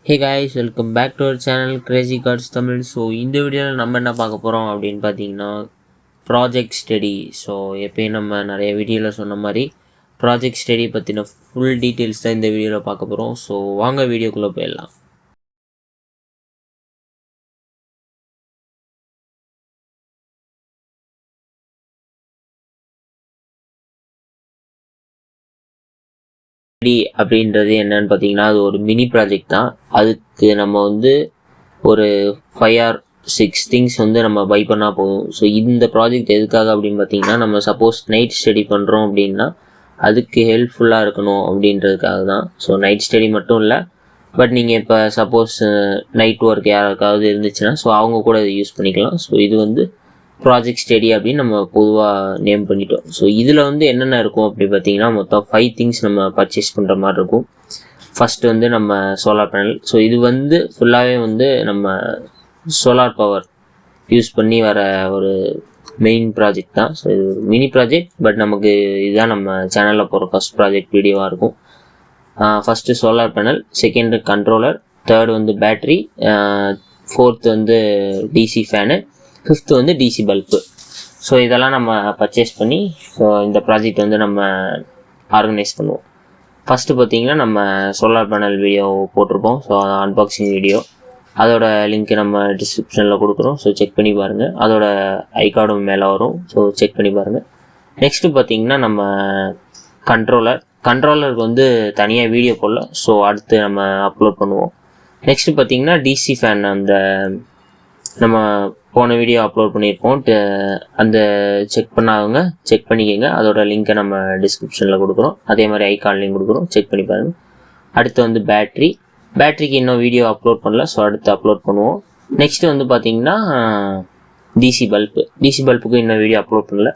Hey guys, welcome back to our channel Crazy Cards Tamil. So இந்த வீடியோவில் நம்ம என்ன பார்க்க போகிறோம் அப்படின்னு பார்த்தீங்கன்னா ப்ராஜெக்ட் ஸ்டடி. ஸோ எப்பயும் நம்ம நிறைய வீடியோவில் சொன்ன மாதிரி ப்ராஜெக்ட் ஸ்டடி பற்றின ஃபுல் டீட்டெயில்ஸ் தான் இந்த வீடியோவில் பார்க்க போகிறோம். ஸோ வாங்க வீடியோக்குள்ளே போயிடலாம். அப்படின்றது என்னன்னு பார்த்தீங்கன்னா அது ஒரு மினி ப்ராஜெக்ட் தான். அதுக்கு நம்ம ஒரு 5 or 6 திங்ஸ் நம்ம பை பண்ணால் போதும். ஸோ இந்த ப்ராஜெக்ட் எதுக்காக அப்படின்னு பார்த்தீங்கன்னா நம்ம சப்போஸ் நைட் ஸ்டடி பண்ணுறோம் அப்படின்னா அதுக்கு ஹெல்ப்ஃபுல்லாக இருக்கணும் அப்படின்றதுக்காக தான். ஸோ நைட் ஸ்டடி மட்டும் இல்லை, பட் நீங்கள் இப்போ சப்போஸ் நைட் ஒர்க் யாருக்காவது இருந்துச்சுன்னா ஸோ அவங்க கூட இதை யூஸ் பண்ணிக்கலாம். ஸோ இது ப்ராஜெக்ட் ஸ்டடி அப்படின்னு நம்ம பொதுவாக நேம் பண்ணிட்டோம். ஸோ இதில் என்னென்ன இருக்கும் அப்படி பார்த்தீங்கன்னா மொத்தம் 5 திங்ஸ் நம்ம பர்ச்சேஸ் பண்ணுற மாதிரி இருக்கும். ஃபஸ்ட்டு நம்ம சோலார் பேனல். ஸோ இது ஃபுல்லாகவே நம்ம சோலார் பவர் யூஸ் பண்ணி வர ஒரு மெயின் ப்ராஜெக்ட் தான். ஸோ இது ஒரு மினி ப்ராஜெக்ட், பட் நமக்கு இதுதான் நம்ம சேனலில் போகிற ஃபஸ்ட் ப்ராஜெக்ட் வீடியோவாக இருக்கும். First solar panel, second controller, third battery, fourth DC fan, fifth DC bulb. So இதெல்லாம் நம்ம பர்ச்சேஸ் பண்ணி ஸோ இந்த ப்ராஜெக்ட் நம்ம ஆர்கனைஸ் பண்ணுவோம். ஃபஸ்ட்டு பார்த்திங்கன்னா நம்ம சோலார் பேனல் வீடியோ போட்டிருப்போம். ஸோ அன்பாக்சிங் வீடியோ, அதோட லிங்க் நம்ம டிஸ்கிரிப்ஷனில் கொடுக்குறோம். ஸோ செக் பண்ணி பாருங்கள். அதோட ஐகார்டும் மேலே வரும். ஸோ செக் பண்ணி பாருங்கள். நெக்ஸ்ட்டு பார்த்திங்கன்னா நம்ம கண்ட்ரோலருக்கு தனியாக வீடியோ போடல. ஸோ அடுத்து நம்ம அப்லோட் பண்ணுவோம். நெக்ஸ்ட்டு பார்த்திங்கன்னா டிசி ஃபேன், நம்ம போன வீடியோ அப்லோட் பண்ணியிருப்போம். அந்த செக் பண்ணாதவங்க செக் பண்ணிக்கோங்க. அதோட லிங்க்கை நம்ம டிஸ்கிரிப்ஷனில் கொடுக்குறோம். அதே மாதிரி ஐகான் லிங்க் கொடுக்குறோம், செக் பண்ணி பாருங்கள். அடுத்து பேட்ரிக்கு இன்னும் வீடியோ அப்லோட் பண்ணல. ஸோ அடுத்து அப்லோட் பண்ணுவோம். நெக்ஸ்ட்டு பார்த்தீங்கன்னா டிசி பல்புக்கு இன்னும் வீடியோ அப்லோட் பண்ணல.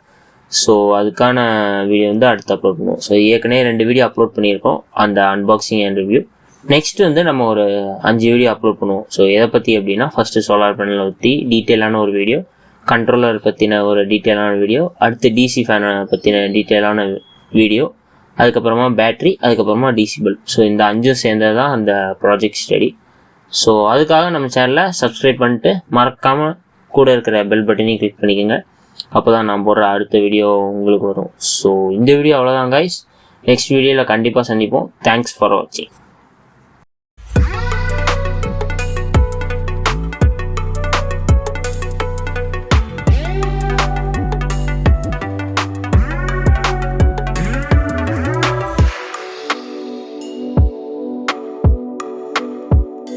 ஸோ அதுக்கான வீடியோ அடுத்து அப்லோட் பண்ணுவோம். ஸோ ஏற்கனவே 2 வீடியோ அப்லோட் பண்ணியிருக்கோம், அந்த அன்பாக்சிங் அண்ட் ரிவ்யூ. நெக்ஸ்ட்டு நம்ம ஒரு 5 வீடியோ அப்லோட் பண்ணுவோம். ஸோ எதை பற்றி அப்படின்னா ஃபஸ்ட்டு சோலார் பேனலை பற்றி டீட்டெயிலான ஒரு வீடியோ, கண்ட்ரோலர் பற்றின ஒரு டீட்டெயிலான வீடியோ, அடுத்து டிசி ஃபேனை பற்றின டீட்டெயிலான வீடியோ, அதுக்கப்புறமா பேட்ரி, அதுக்கப்புறமா டிசி பல்ப். ஸோ இந்த 5 சேர்ந்தது தான் அந்த ப்ராஜெக்ட் ஸ்டடி. ஸோ அதுக்காக நம்ம சேனலை சப்ஸ்கிரைப் பண்ணிட்டு மறக்காமல் கூட இருக்கிற பெல் பட்டனையும் கிளிக் பண்ணிக்கோங்க. அப்போ தான் நான் போடுற அடுத்த வீடியோ உங்களுக்கு வரும். ஸோ இந்த வீடியோ அவ்வளோதான் கைஸ். நெக்ஸ்ட் வீடியோவில் கண்டிப்பாக சந்திப்போம். தேங்க்ஸ் ஃபார் வாட்சிங்.